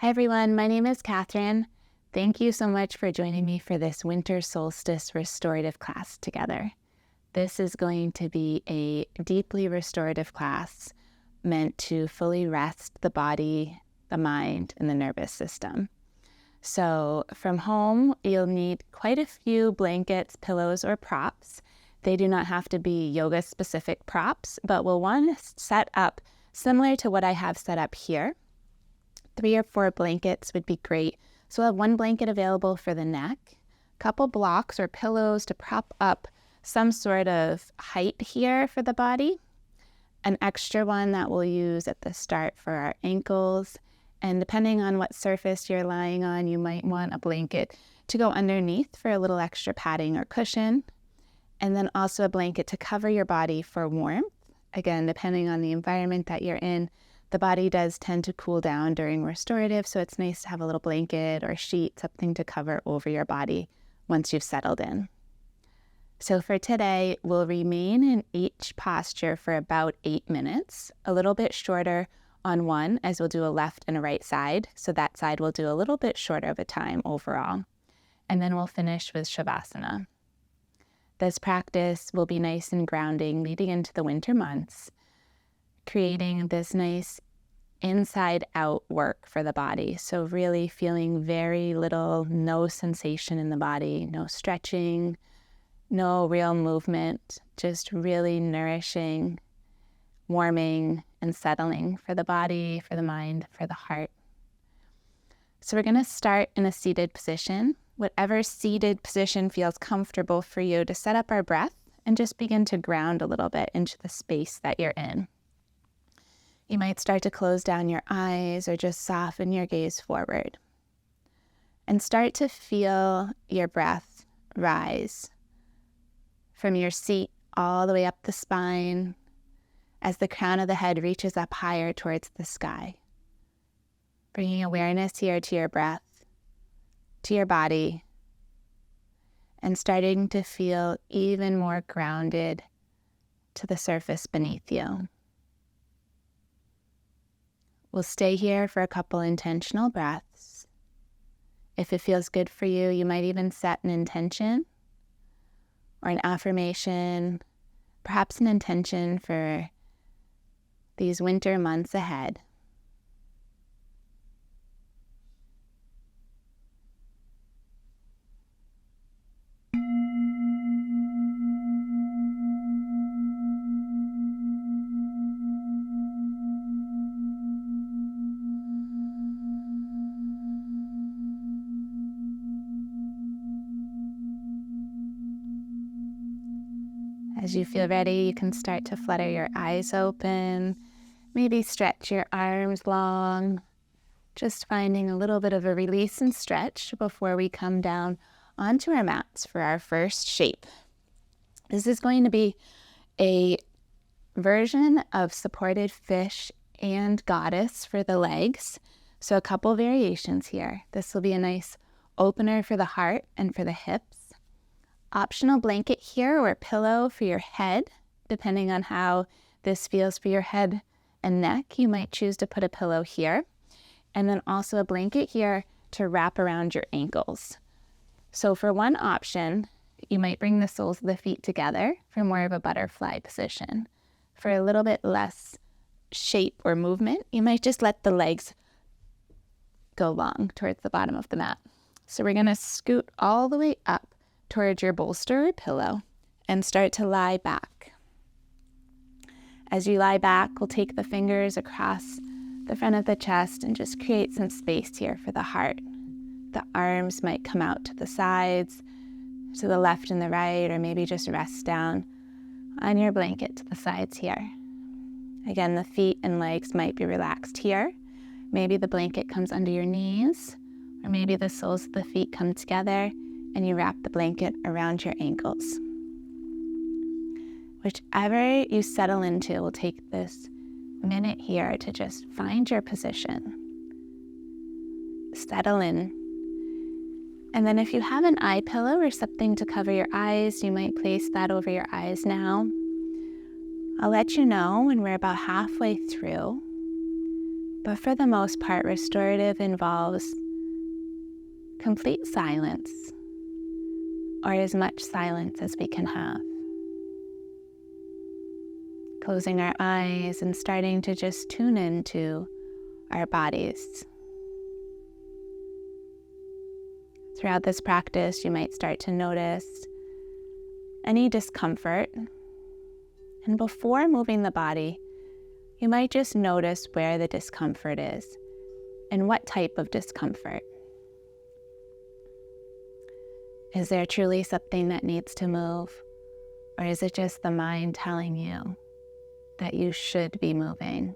Hi everyone, my name is Catherine. Thank you so much for joining me for this winter solstice restorative class together. This is going to be a deeply restorative class meant to fully rest the body, the mind, and the nervous system. So from home, you'll need quite a few blankets, pillows, or props. They do not have to be yoga-specific props, but we'll want to set up similar to what I have set up here. 3 or 4 blankets would be great. So we'll have 1 blanket available for the neck, a couple blocks or pillows to prop up some sort of height here for the body, an extra one that we'll use at the start for our ankles, and depending on what surface you're lying on, you might want a blanket to go underneath for a little extra padding or cushion, and then also a blanket to cover your body for warmth. Again, depending on the environment that you're in, the body does tend to cool down during restorative, so it's nice to have a little blanket or sheet, something to cover over your body once you've settled in. So for today, we'll remain in each posture for about 8 minutes, a little bit shorter on one, as we'll do a left and a right side. So that side will do a little bit shorter of a time overall. And then we'll finish with Shavasana. This practice will be nice and grounding leading into the winter months, creating this nice inside out work for the body. So really feeling very little, no sensation in the body, no stretching, no real movement, just really nourishing, warming, and settling for the body, for the mind, for the heart. So we're going to start in a seated position, whatever seated position feels comfortable for you, to set up our breath and just begin to ground a little bit into the space that you're in. You might start to close down your eyes or just soften your gaze forward. And start to feel your breath rise from your seat all the way up the spine as the crown of the head reaches up higher towards the sky. Bringing awareness here to your breath, to your body, and starting to feel even more grounded to the surface beneath you. We'll stay here for a couple intentional breaths. If it feels good for you, you might even set an intention or an affirmation, perhaps an intention for these winter months ahead. As you feel ready, you can start to flutter your eyes open, maybe stretch your arms long, just finding a little bit of a release and stretch before we come down onto our mats for our first shape. This is going to be a version of supported fish and goddess for the legs, so a couple variations here. This will be a nice opener for the heart and for the hips. Optional blanket here or pillow for your head, depending on how this feels for your head and neck. You might choose to put a pillow here, and then also a blanket here to wrap around your ankles. So for one option, you might bring the soles of the feet together for more of a butterfly position. For a little bit less shape or movement, you might just let the legs go long towards the bottom of the mat. So we're going to scoot all the way up towards your bolster or pillow and start to lie back. As you lie back, we'll take the fingers across the front of the chest and just create some space here for the heart. The arms might come out to the sides, to the left and the right, or maybe just rest down on your blanket to the sides here. Again, the feet and legs might be relaxed here. Maybe the blanket comes under your knees, or maybe the soles of the feet come together and you wrap the blanket around your ankles. Whichever you settle into, we'll take this minute here to just find your position. Settle in. And then if you have an eye pillow or something to cover your eyes, you might place that over your eyes now. I'll let you know when we're about halfway through. But for the most part, restorative involves complete silence, or as much silence as we can have. Closing our eyes and starting to just tune into our bodies. Throughout this practice, you might start to notice any discomfort. And before moving the body, you might just notice where the discomfort is and what type of discomfort. Is there truly something that needs to move, or is it just the mind telling you that you should be moving?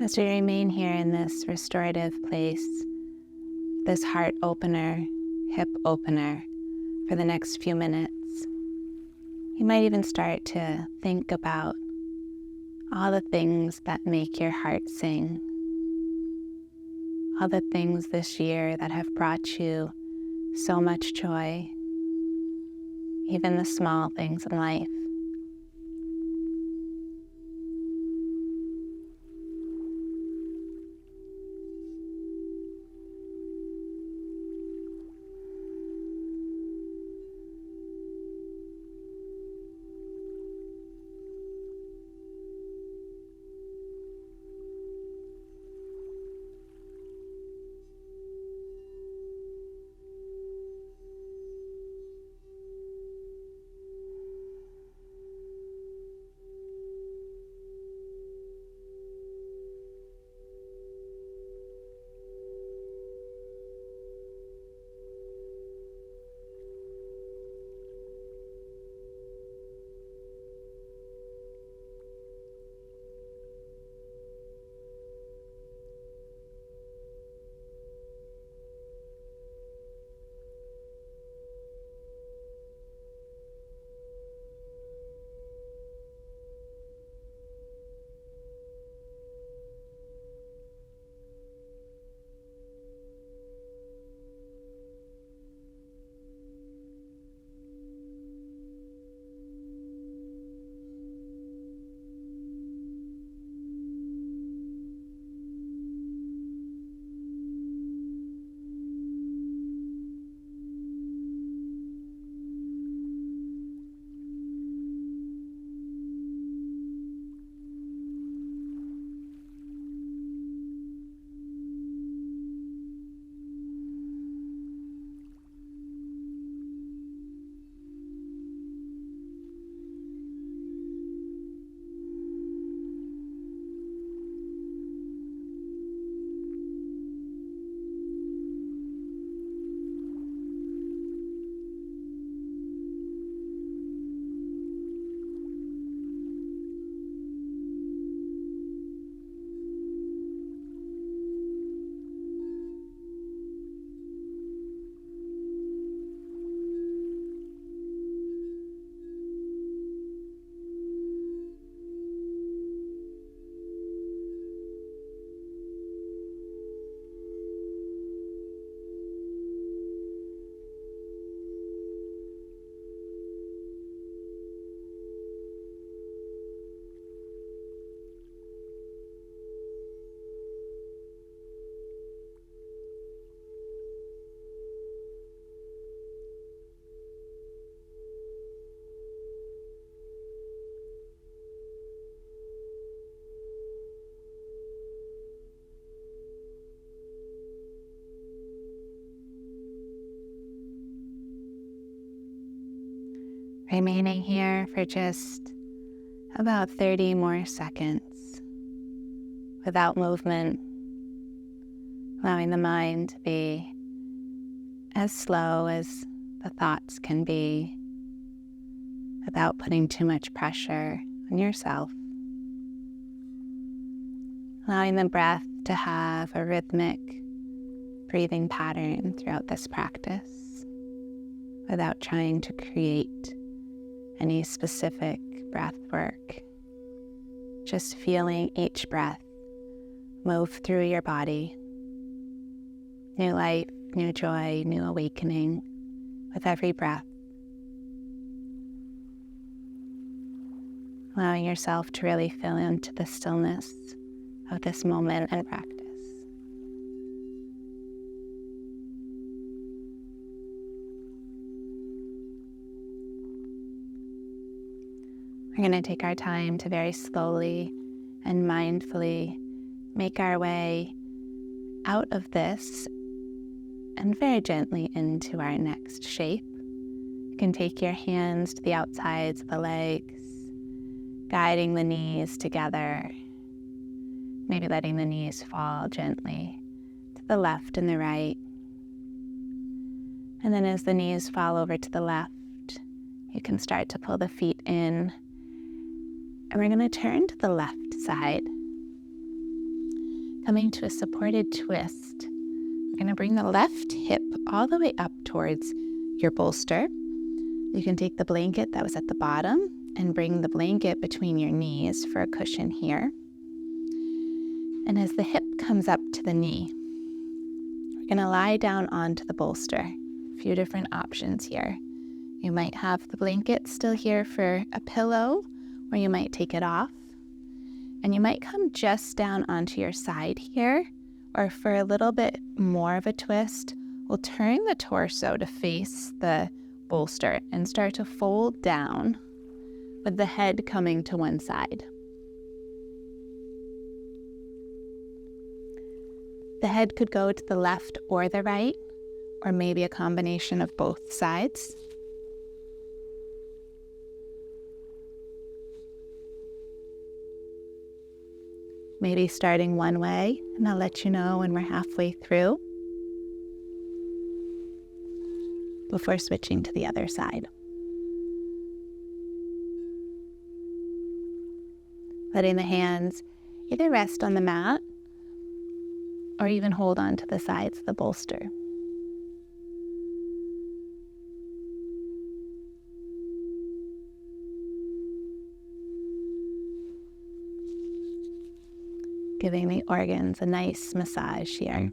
As we remain here in this restorative place, this heart opener, hip opener for the next few minutes, you might even start to think about all the things that make your heart sing, all the things this year that have brought you so much joy, even the small things in life. remaining here for just about 30 more seconds without movement, allowing the mind to be as slow as the thoughts can be without putting too much pressure on yourself. Allowing the breath to have a rhythmic breathing pattern throughout this practice without trying to create any specific breath work. Just feeling each breath move through your body. New life, new joy, new awakening with every breath. Allowing yourself to really feel into the stillness of this moment and practice. We're going to take our time to very slowly and mindfully make our way out of this and very gently into our next shape. You can take your hands to the outsides of the legs, guiding the knees together, maybe letting the knees fall gently to the left and the right. And then as the knees fall over to the left, you can start to pull the feet in. And we're going to turn to the left side, coming to a supported twist. We're going to bring the left hip all the way up towards your bolster. You can take the blanket that was at the bottom and bring the blanket between your knees for a cushion here. And as the hip comes up to the knee, we're going to lie down onto the bolster. A few different options here. You might have the blanket still here for a pillow, or you might take it off. And you might come just down onto your side here, or for a little bit more of a twist, we'll turn the torso to face the bolster and start to fold down with the head coming to one side. The head could go to the left or the right, or maybe a combination of both sides. Maybe starting one way, and I'll let you know when we're halfway through before switching to the other side. Letting the hands either rest on the mat or even hold on to the sides of the bolster. Giving the organs a nice massage here.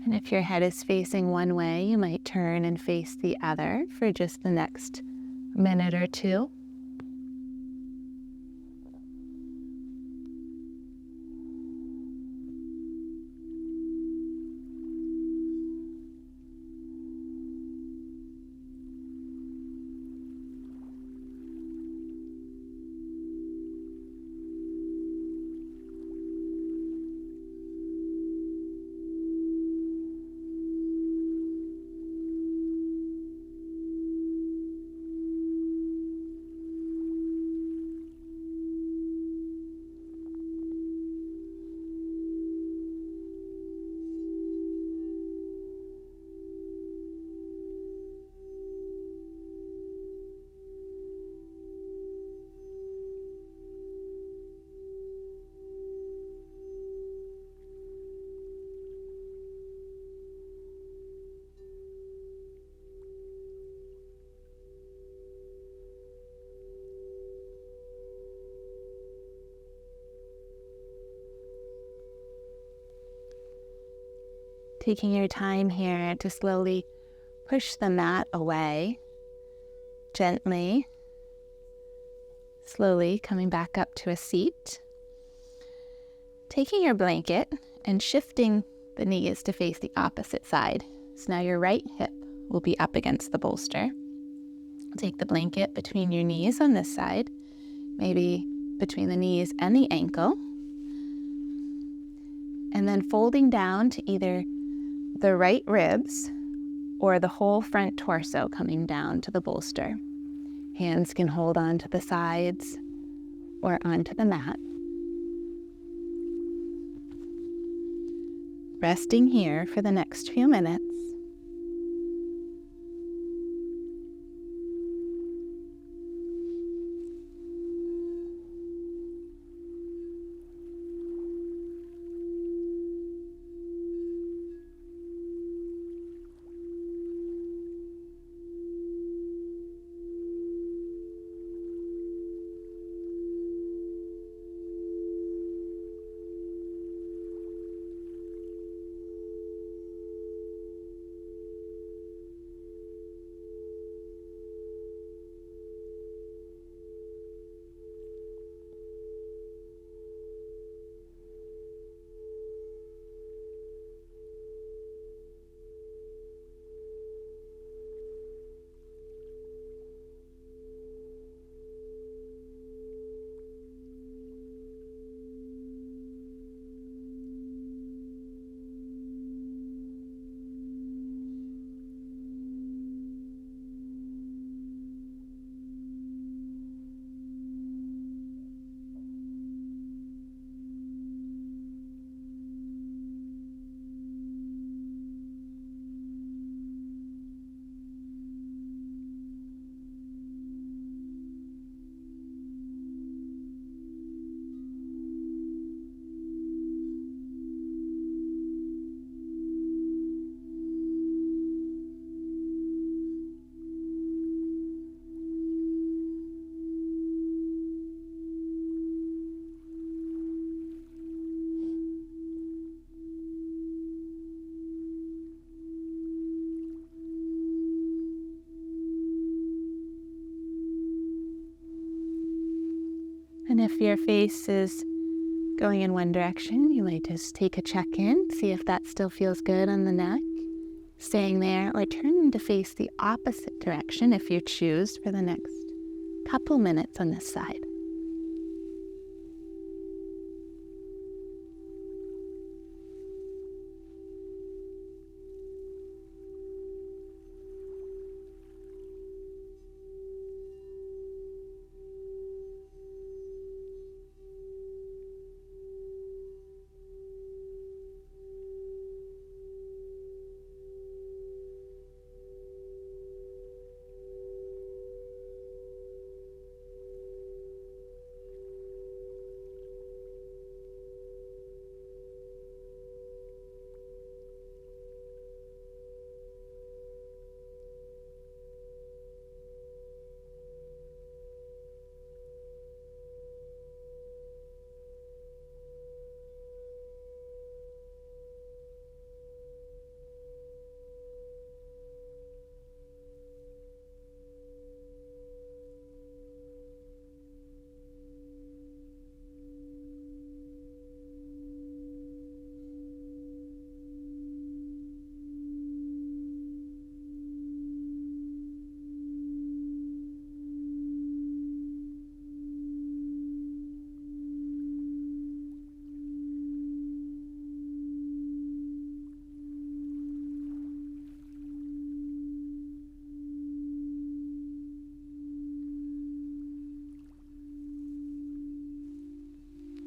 And if your head is facing one way, you might turn and face the other for just the next minute or two. Taking your time here to slowly push the mat away, gently, slowly coming back up to a seat. Taking your blanket and shifting the knees to face the opposite side. So now your right hip will be up against the bolster. Take the blanket between your knees on this side, maybe between the knees and the ankle. And then folding down to either the right ribs or the whole front torso coming down to the bolster. Hands can hold on to the sides or onto the mat. Resting here for the next few minutes. And if your face is going in one direction, you might just take a check-in, see if that still feels good on the neck, staying there, or turn to face the opposite direction if you choose for the next couple minutes on this side.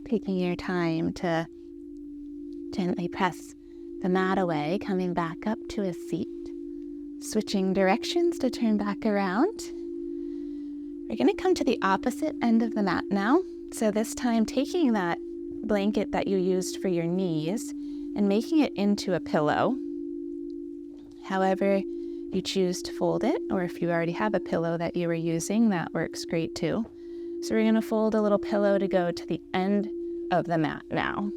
Taking your time to gently press the mat away, coming back up to a seat, switching directions to turn back around. We're going to come to the opposite end of the mat now. So this time taking that blanket that you used for your knees and making it into a pillow. However you choose to fold it, or if you already have a pillow that you were using, that works great too. So we're going to fold a little pillow to go to the end of the mat now.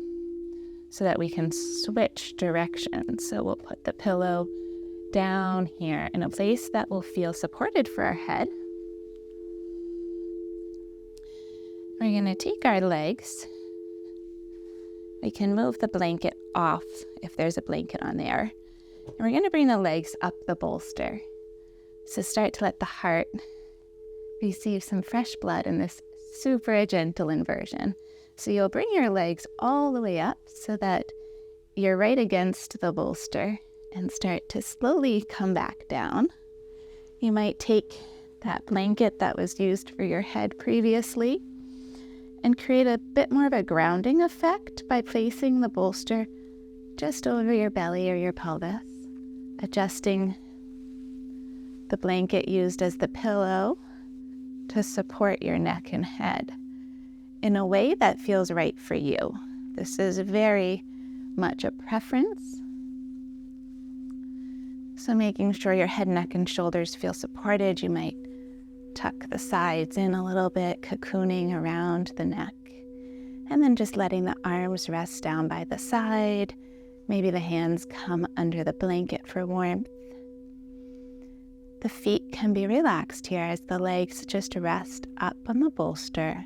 so that we can switch directions. So we'll put the pillow down here in a place that will feel supported for our head. We're going to take our legs. We can move the blanket off if there's a blanket on there. And we're going to bring the legs up the bolster. So start to let the heart receive some fresh blood in this super gentle inversion. So you'll bring your legs all the way up so that you're right against the bolster and start to slowly come back down. You might take that blanket that was used for your head previously and create a bit more of a grounding effect by placing the bolster just over your belly or your pelvis, adjusting the blanket used as the pillow to support your neck and head in a way that feels right for you. This is very much a preference. So making sure your head, neck, and shoulders feel supported, you might tuck the sides in a little bit, cocooning around the neck, and then just letting the arms rest down by the side. Maybe the hands come under the blanket for warmth. The feet can be relaxed here as the legs just rest up on the bolster,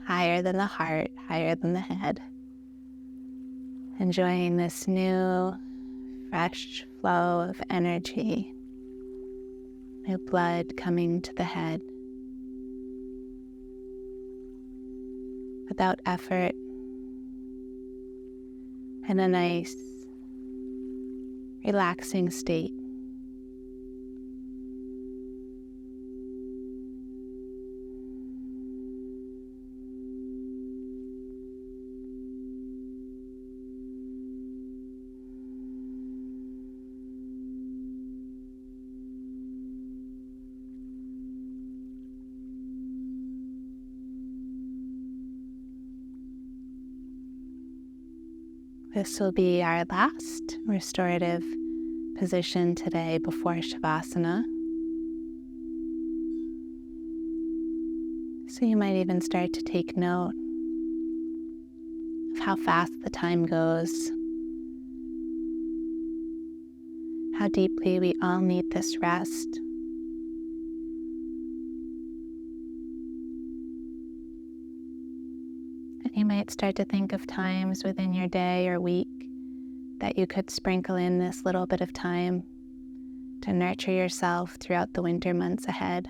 higher than the heart, higher than the head. Enjoying this new, fresh flow of energy, new blood coming to the head without effort, and a nice, relaxing state. This will be our last restorative position today before Shavasana. So you might even start to take note of how fast the time goes, how deeply we all need this rest. You might start to think of times within your day or week that you could sprinkle in this little bit of time to nurture yourself throughout the winter months ahead.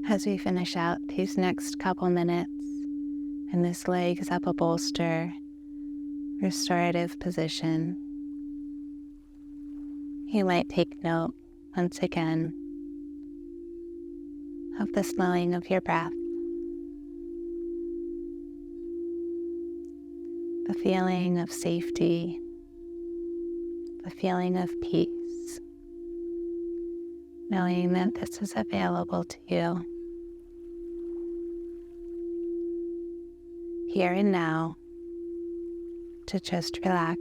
As we finish out these next couple minutes in this legs up a bolster, restorative position, you might take note once again of the slowing of your breath, the feeling of safety, the feeling of peace, knowing that this is available to you here and now to just relax.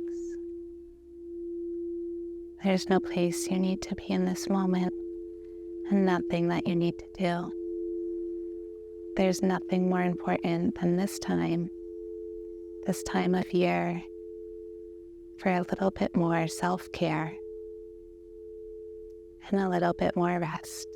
There's no place you need to be in this moment and nothing that you need to do. There's nothing more important than this time of year, for a little bit more self-care and a little bit more rest.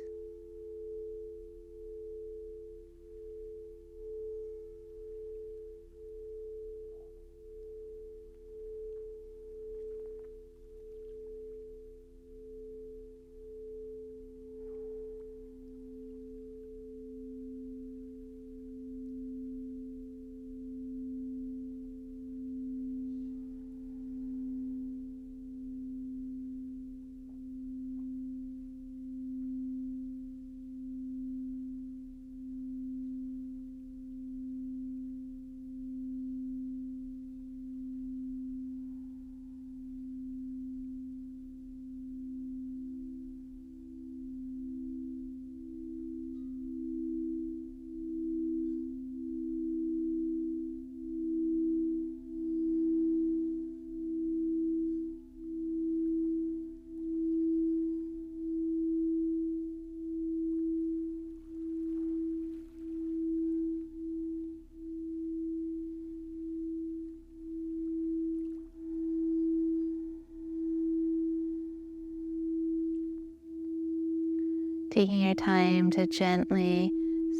Taking your time to gently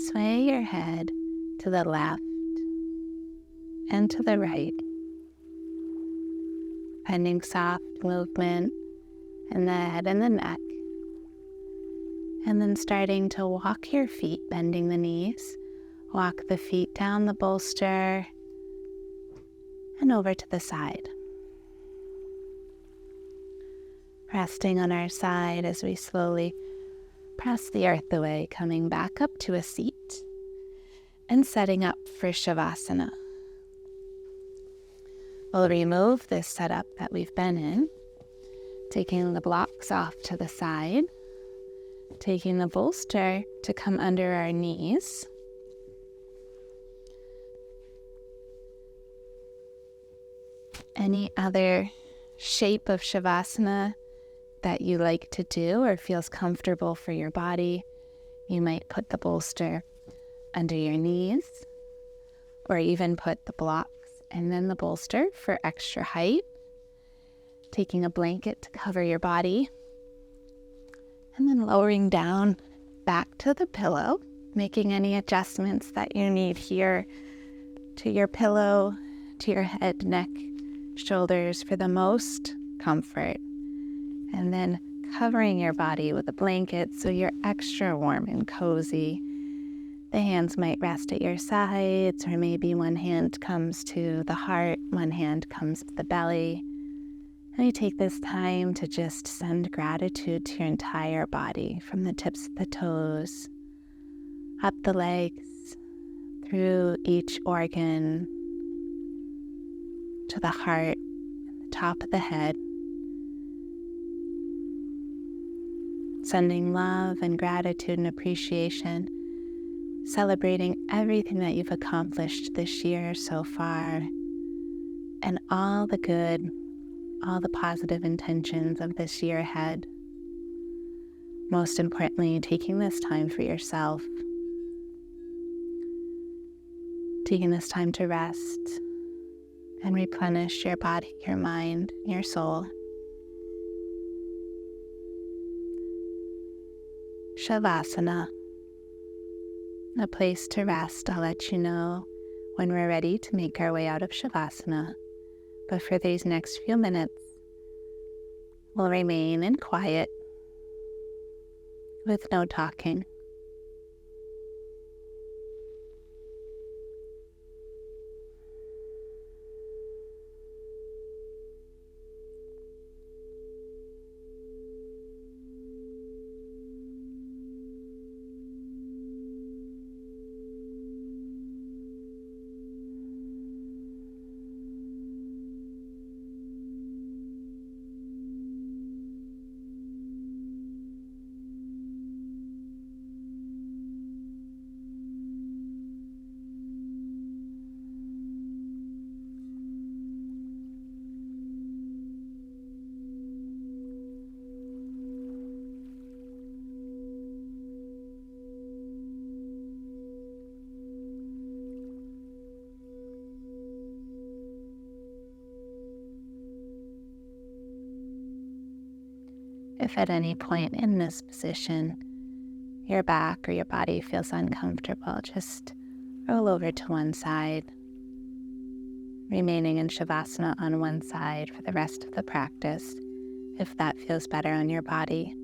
sway your head to the left and to the right, finding soft movement in the head and the neck, and then starting to walk your feet, bending the knees, walk the feet down the bolster and over to the side. Resting on our side as we slowly press the earth away, coming back up to a seat and setting up for Shavasana. We'll remove this setup that we've been in, taking the blocks off to the side, taking the bolster to come under our knees, any other shape of Shavasana that you like to do or feels comfortable for your body. You might put the bolster under your knees, or even put the blocks and then the bolster for extra height. Taking a blanket to cover your body, and then lowering down back to the pillow, making any adjustments that you need here to your pillow, to your head, neck, shoulders for the most comfort. And then covering your body with a blanket so you're extra warm and cozy. The hands might rest at your sides, or maybe one hand comes to the heart, one hand comes to the belly. And you take this time to just send gratitude to your entire body, from the tips of the toes, up the legs, through each organ, to the heart, and the top of the head. Sending love and gratitude and appreciation, celebrating everything that you've accomplished this year so far, and all the good, all the positive intentions of this year ahead. Most importantly, taking this time for yourself, taking this time to rest and replenish your body, your mind, your soul. Shavasana, a place to rest. I'll let you know when we're ready to make our way out of Shavasana. But for these next few minutes, we'll remain in quiet with no talking. If at any point in this position your back or your body feels uncomfortable, just roll over to one side, remaining in Shavasana on one side for the rest of the practice, if that feels better on your body.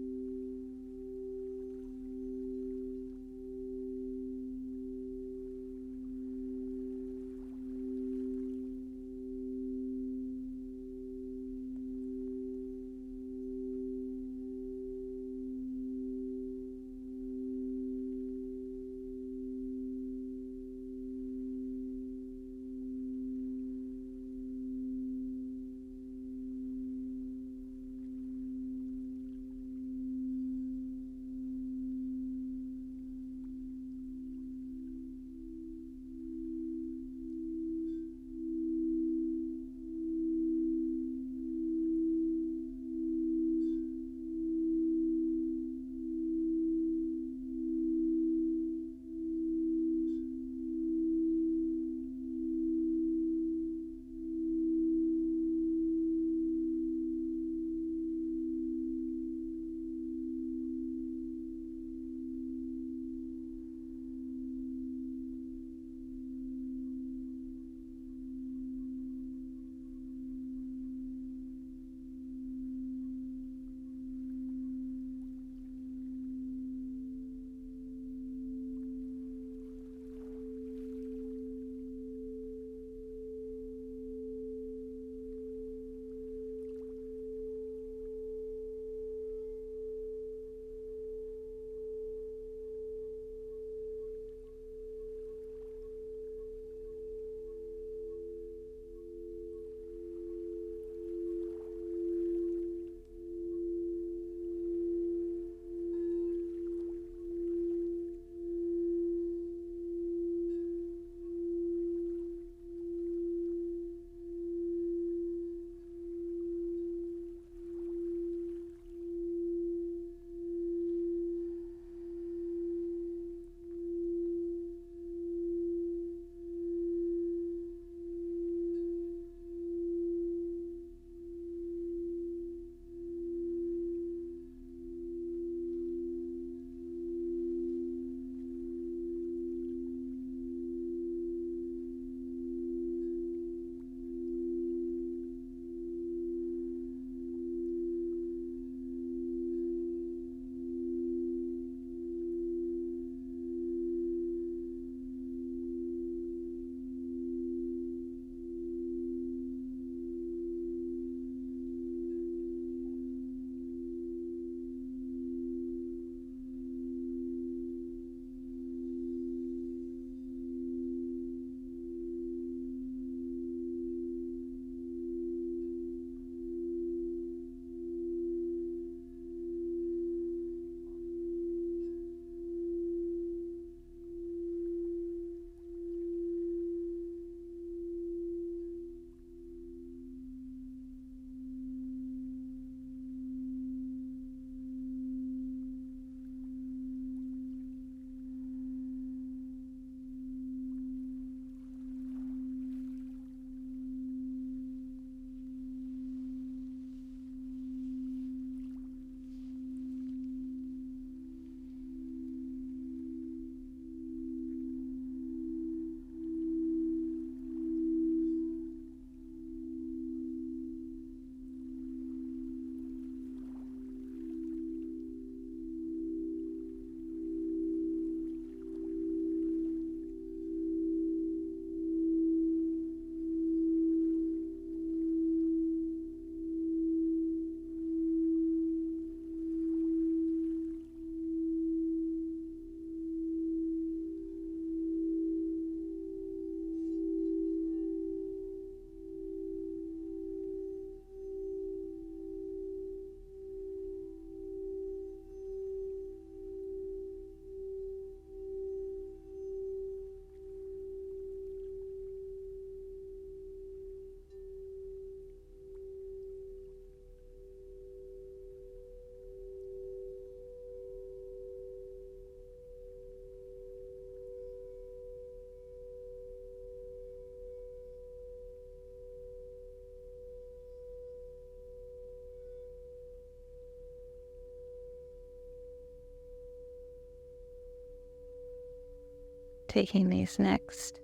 taking these next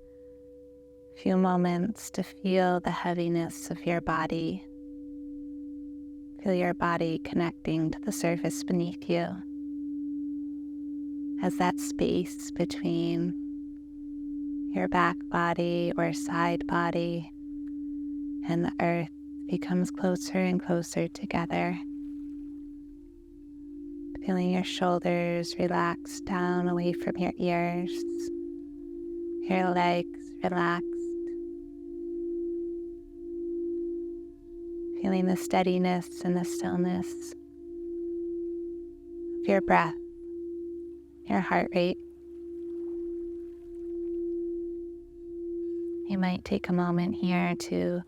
few moments to feel the heaviness of your body. Feel your body connecting to the surface beneath you as that space between your back body or side body and the earth becomes closer and closer together. Feeling your shoulders relax down away from your ears, your legs relaxed. Feeling the steadiness and the stillness of your breath, your heart rate. You might take a moment here to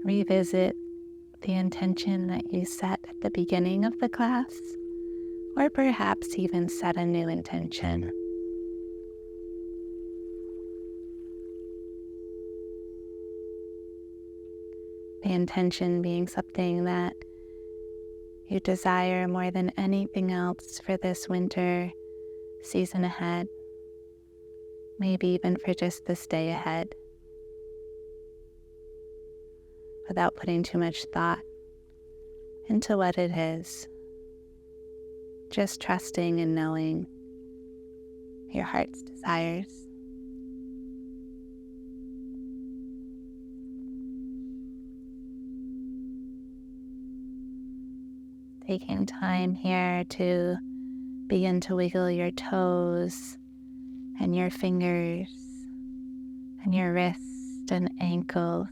revisit the intention that you set at the beginning of the class, or perhaps even set a new intention. The intention being something that you desire more than anything else for this winter season ahead, maybe even for just this day ahead, without putting too much thought into what it is. Just trusting and knowing your heart's desires. Taking time here to begin to wiggle your toes and your fingers and your wrists and ankles.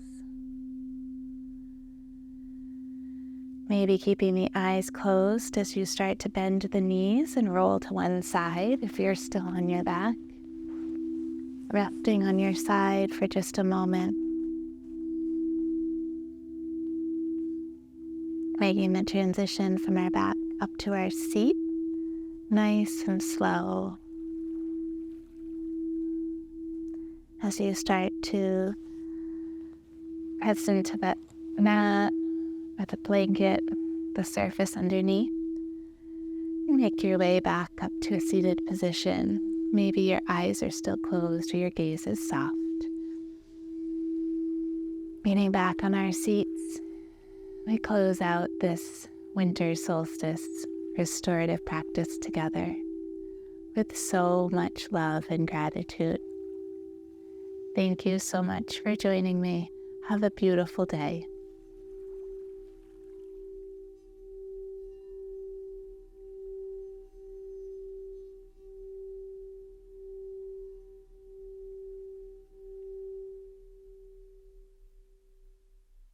Maybe keeping the eyes closed as you start to bend the knees and roll to one side if you're still on your back. Resting on your side for just a moment. Making the transition from our back up to our seat, nice and slow. As you start to press into that mat or the blanket, the surface underneath, you make your way back up to a seated position. Maybe your eyes are still closed or your gaze is soft. Leaning back on our seats, we close out this winter solstice restorative practice together with so much love and gratitude. Thank you so much for joining me. Have a beautiful day.